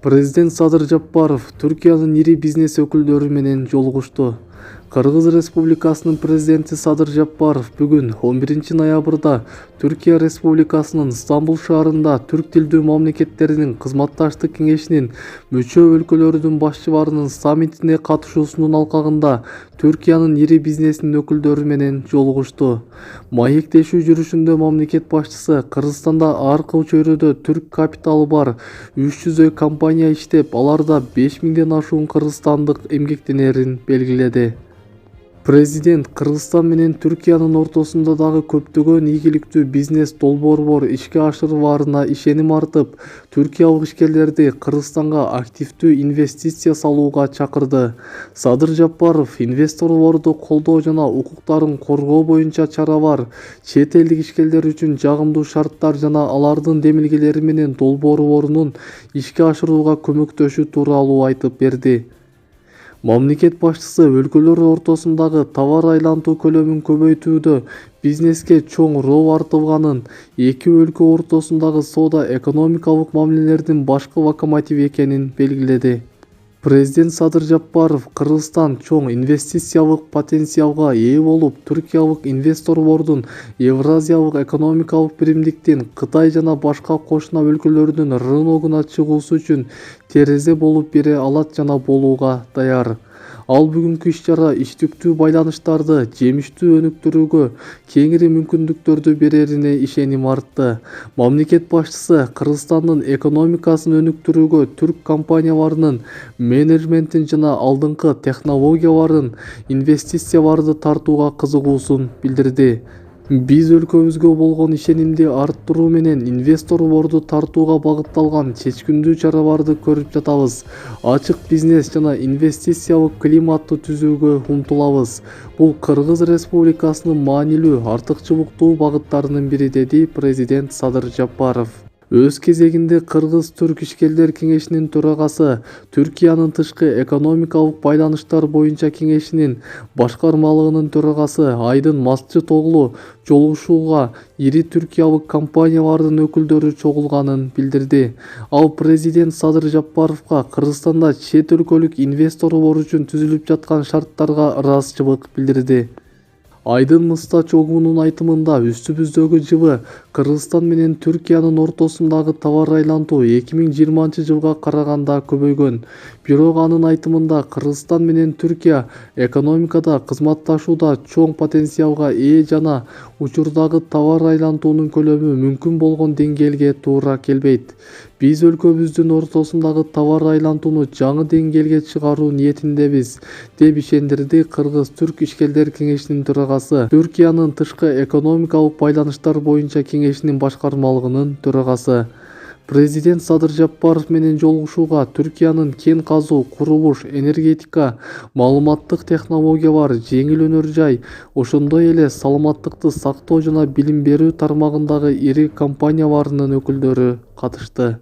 Президент Садыр Жапаров Түркиянын ири бизнес өкүлдөрү менен жолугушту. Кыргыз Республикасынын президенти Садыр Жапаров бүгүн 11 ноябрда Түркия Республикасынын Стамбул шаарында түрк тилдүү мамлекеттеринин кызматташтык кеңешинин мүчө өлкөлөрүнүн башчыларынын саммитине катышуусунун алкагында Түркиянын ири бизнесинин өкүлдөрү менен жолугушту. Маектешүү жүрүшүндө мамлекет башчысы Кыргызстанда ар кыл чөйрөдө түрк капиталы бар 300 компания иштеп, аларда 5000ден ашуун кыргызстандык эмгектенерин белгиледи. Президент Кыргызстан менен Түркиянын ортосунда дагы көптөгөн ийгиликтүү бизнес долбоорлор ишке ашырылаарына ишеним артып, түркиялык ишкерлерди Кыргызстанга активдүү инвестиция салууга чакырды. Садыр Жапаров инвесторлорду колдоо жана укуктарын коргоо боюнча чаралар, чет элдик ишкерлер үчүн жагымдуу шарттар жана алардын демилгелери менен долбоорлорунун ишке ашырууга көмөктөшүү тууралуу айтып берди. Мамлекет башчысы өлкөлөр ортосундагы товар айлантуу көлөмүн көбөйтүүдө бизнеске чоң рол артылганын, эки өлкө ортосундагы соода-экономикалык мамилелердин башкы локомотиви экенин белгиледи. Президент Садыр Жапаров Кыргызстан чоң инвестициялык потенциалга ээ болуп, түркиялык инвесторлордун Евразиялык экономикалык биримдиктин Кытай жана башка кошуна өлкөлөрдүн рыногуна чыгуусу үчүн терезе болуп бере алат жана болууга даяр. Ал бүгүнкү иш-чара иштиктүү байланыштарды жемиштүү өнүктүрүүгө кеңири мүмкүндүктөрдү берерине ишеним артты. Мамлекет башчысы Кыргызстандын экономикасын өнүктүрүүгө түрк компанияларынын менеджментин жана алдыңкы технологияларын, инвестицияларды тартууга кызыгуусун билдирди. Биз өлкөбүзгө болгон ишенимди арттыруу менен инвесторлорду тартууга багытталган чечкиндүү чараларды көрүп жатабыз. Ачык бизнес жана инвестициялык климатты түзүүгө умтулабыз. Бул Кыргыз Республикасынын маанилүү артыкчылыктуу багыттарынын бири, деди президент Садыр Жапаров. Өз кезегинде Кыргыз-Түрк ишкерлер кеңешинин төрагасы, Түркиянын тышкы экономикалык байланыштар боюнча кеңешинин башкармалыгынын төрагасы Айдын Масчыт оглу жолугушууга ири түркиялык компаниялардын өкүлдөрү чогулганын билдирди. Ал президент Садыр Жапаровго Кыргызстанда чет өлкөлүк инвесторлор үчүн түзүлүп жаткан шарттарга ыраазычылык билдирди. Айдын Мыстач оглунун айтымында, үстүбүздөгү жылы Кыргызстан менен Түркиянын ортосундагы товар айлантуу 2020 жылга караганда көбөйгөн. Бирок анын айтымында, Кыргызстан менен Түркия экономикада, кызматташууда чоң потенциалга ээ жана учурдагы товар айлантуунун көлөмү мүмкүн болгон деңгээлге туура келбейт. Биз өлкөбүздүн ортосундагы товар айлантууну жаңы деңгээлге чыгаруу ниетиндебиз, деп ишендирди Кыргыз-Түрк ишкерлер кеңешинин төрагасы, Түркиянын тышкы экономикалык байланыштар боюнча кеңешинин башкармалыгынын төрагасы. Президент Садыр Жапаров менен жолугушууга Түркиянын кен казуу, курулуш, энергетика, маалыматтык технологиялар, жеңил өнөр жай, ошондой эле саламаттыкты сактоо жана билим берүү тармагындагы ири компанияларынын өкүлдөрү катышты.